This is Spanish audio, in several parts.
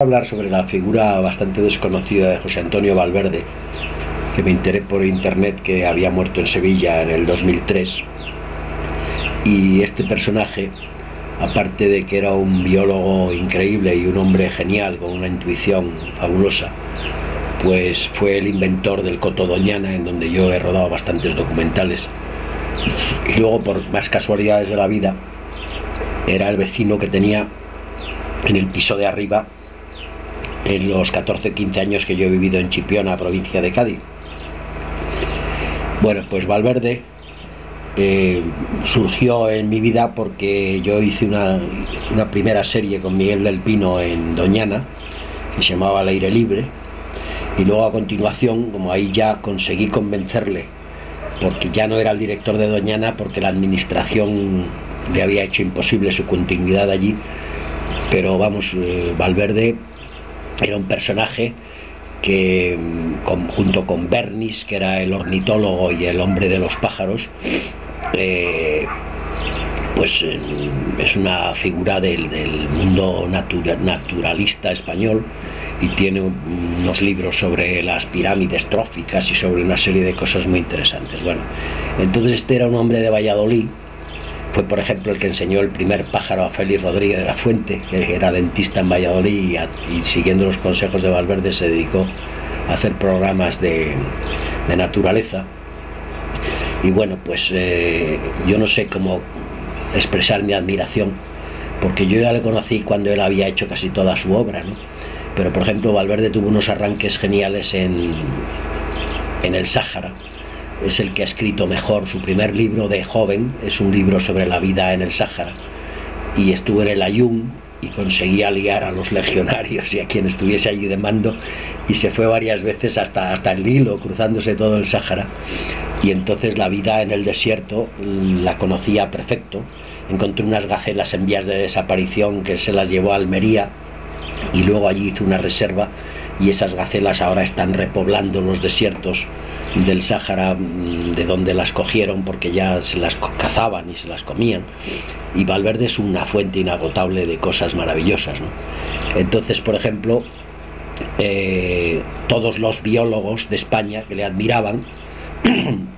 Hablar sobre la figura bastante desconocida de José Antonio Valverde, que me enteré por internet que había muerto en Sevilla en el 2003. Y este personaje, aparte de que era un biólogo increíble y un hombre genial con una intuición fabulosa, pues fue el inventor del Coto Doñana, en donde yo he rodado bastantes documentales. Y luego, por más casualidades de la vida, era el vecino que tenía en el piso de arriba en los 14 o 15 años que yo he vivido en Chipiona, provincia de Cádiz. Bueno, pues Valverde surgió en mi vida porque yo hice una primera serie con Miguel del Pino en Doñana, que se llamaba Al aire libre, y luego a continuación, como ahí ya conseguí convencerle, porque ya no era el director de Doñana, porque la administración le había hecho imposible su continuidad allí, pero vamos, Valverde era un personaje que, junto con Bernis, que era el ornitólogo y el hombre de los pájaros, pues es una figura del mundo naturalista español, y tiene unos libros sobre las pirámides tróficas y sobre una serie de cosas muy interesantes. Bueno, entonces este era un hombre de Valladolid. Fue, por ejemplo, el que enseñó el primer pájaro a Félix Rodríguez de la Fuente, que era dentista en Valladolid, y siguiendo los consejos de Valverde se dedicó a hacer programas de naturaleza. Y bueno, pues yo no sé cómo expresar mi admiración, porque yo ya le conocí cuando él había hecho casi toda su obra, ¿no? Pero, por ejemplo, Valverde tuvo unos arranques geniales en el Sáhara. Es el que ha escrito mejor. Su primer libro de joven es un libro sobre la vida en el Sáhara, y estuvo en el Ayun y conseguía liar a los legionarios y a quien estuviese allí de mando, y se fue varias veces hasta el Nilo, cruzándose todo el Sáhara, y entonces la vida en el desierto la conocía perfecto. Encontró unas gacelas en vías de desaparición que se las llevó a Almería, y luego allí hizo una reserva, y esas gacelas ahora están repoblando los desiertos del Sáhara, de donde las cogieron, porque ya se las cazaban y se las comían. Y Valverde es una fuente inagotable de cosas maravillosas, ¿no? Entonces, por ejemplo, todos los biólogos de España que le admiraban,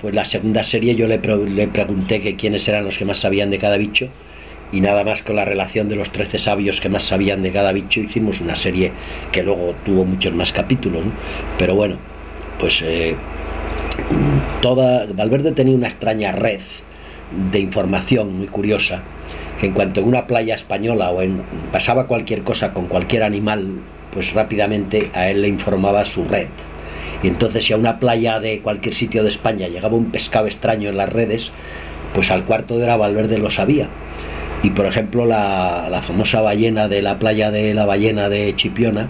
pues la segunda serie yo le pregunté que quiénes eran los que más sabían de cada bicho, y nada más con la relación de los 13 sabios que más sabían de cada bicho hicimos una serie que luego tuvo muchos más capítulos, ¿no? Pero bueno, pues Valverde tenía una extraña red de información muy curiosa, que en cuanto en una playa española pasaba cualquier cosa con cualquier animal, pues rápidamente a él le informaba su red. Y entonces, si a una playa de cualquier sitio de España llegaba un pescado extraño en las redes, pues al cuarto de hora Valverde lo sabía. Y, por ejemplo, la famosa ballena de la playa de la Ballena de Chipiona,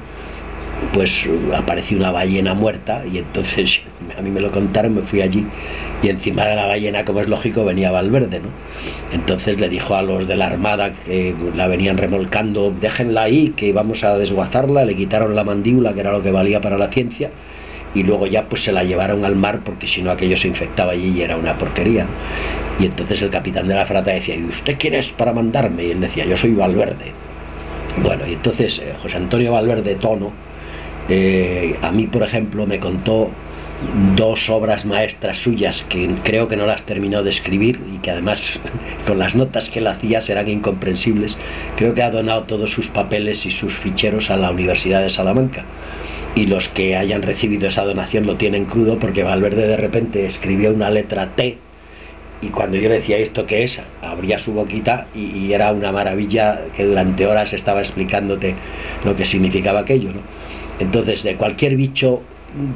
pues apareció una ballena muerta, y entonces a mí me lo contaron, me fui allí, y encima de la ballena, como es lógico, venía Valverde, ¿no? Entonces le dijo a los de la Armada que la venían remolcando: déjenla ahí, que vamos a desguazarla. Le quitaron la mandíbula, que era lo que valía para la ciencia, y luego ya pues se la llevaron al mar, porque si no aquello se infectaba allí y era una porquería. Y entonces el capitán de la fragata decía: ¿y usted quién es para mandarme? Y él decía: yo soy Valverde. Bueno, y entonces José Antonio Valverde Tono, a mí, por ejemplo, me contó dos obras maestras suyas que creo que no las terminó de escribir, y que además con las notas que él hacía eran incomprensibles. Creo que ha donado todos sus papeles y sus ficheros a la Universidad de Salamanca, y los que hayan recibido esa donación lo tienen crudo, porque Valverde de repente escribió una letra T, y cuando yo le decía: ¿esto qué es?, abría su boquita y era una maravilla, que durante horas estaba explicándote lo que significaba aquello, ¿no? Entonces, de cualquier bicho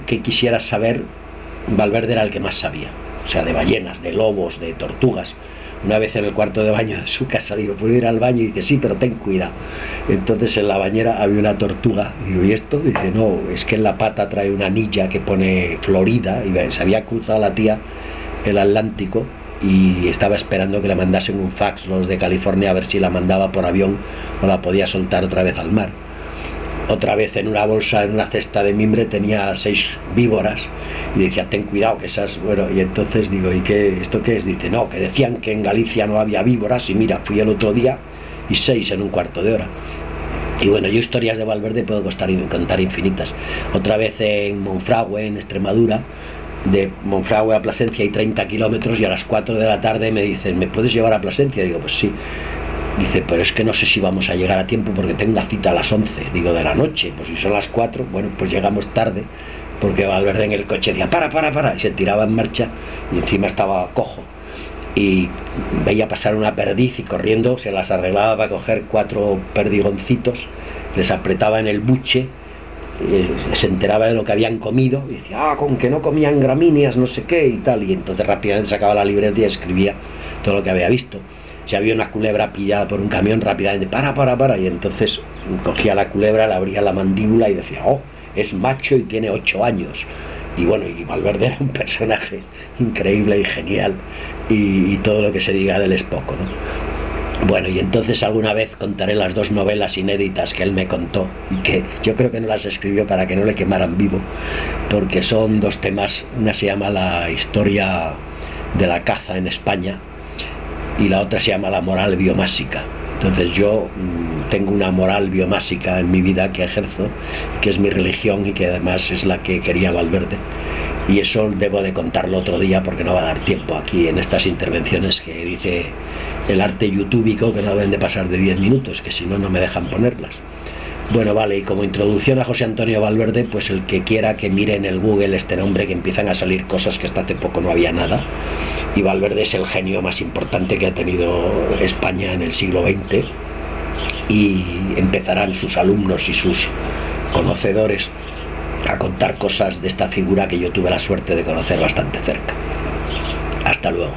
que quisieras saber, Valverde era el que más sabía. O sea, de ballenas, de lobos, de tortugas. Una vez en el cuarto de baño de su casa, digo: ¿puedo ir al baño? Y dice: sí, pero ten cuidado. Entonces en la bañera había una tortuga. Digo: ¿y esto? Dice: no, es que en la pata trae una anilla que pone Florida, y se había cruzado la tía el Atlántico, y estaba esperando que le mandasen un fax los de California, a ver si la mandaba por avión o la podía soltar otra vez al mar. Otra vez, en una bolsa, en una cesta de mimbre, tenía 6 víboras, y decía: ten cuidado, que esas... Bueno, y entonces digo: ¿y esto qué es? Dice: no, que decían que en Galicia no había víboras, y mira, fui el otro día y 6 en un cuarto de hora. Y bueno, yo historias de Valverde puedo contar infinitas. Otra vez en Monfragüe, en Extremadura, de Monfragüe a Plasencia hay 30 kilómetros, y a las 4 de la tarde me dicen, ¿me puedes llevar a Plasencia? Digo, pues sí. Dice, pero es que no sé si vamos a llegar a tiempo porque tengo una cita a las 11. Digo, de la noche. Pues si son las 4, bueno, pues llegamos tarde, porque Valverde en el coche decía, para, y se tiraba en marcha, y encima estaba cojo. Y veía pasar una perdiz y corriendo se las arreglaba para coger 4 perdigoncitos, les apretaba en el buche, se enteraba de lo que habían comido y decía, con que no comían gramíneas, no sé qué y tal, y entonces rápidamente sacaba la libreta y escribía todo lo que había visto. Si había una culebra pillada por un camión, rápidamente, para, y entonces cogía la culebra, le abría la mandíbula y decía, oh, es macho y tiene 8 años. Y bueno, y Valverde era un personaje increíble y genial, y todo lo que se diga de él es poco, ¿no? Bueno, y entonces alguna vez contaré las 2 novelas inéditas que él me contó, y que yo creo que no las escribió para que no le quemaran vivo, porque son 2 temas. Una se llama La historia de la caza en España, y la otra se llama La moral biomásica. Entonces yo tengo una moral biomásica en mi vida que ejerzo, que es mi religión y que además es la que quería Valverde, y eso debo de contarlo otro día porque no va a dar tiempo aquí en estas intervenciones que dice el arte youtúbico que no deben de pasar de 10 minutos, que si no, no me dejan ponerlas. Bueno, vale, y como introducción a José Antonio Valverde, pues el que quiera que mire en el Google este nombre, que empiezan a salir cosas que hasta hace poco no había nada, y Valverde es el genio más importante que ha tenido España en el siglo XX, y empezarán sus alumnos y sus conocedores a contar cosas de esta figura que yo tuve la suerte de conocer bastante cerca. Hasta luego.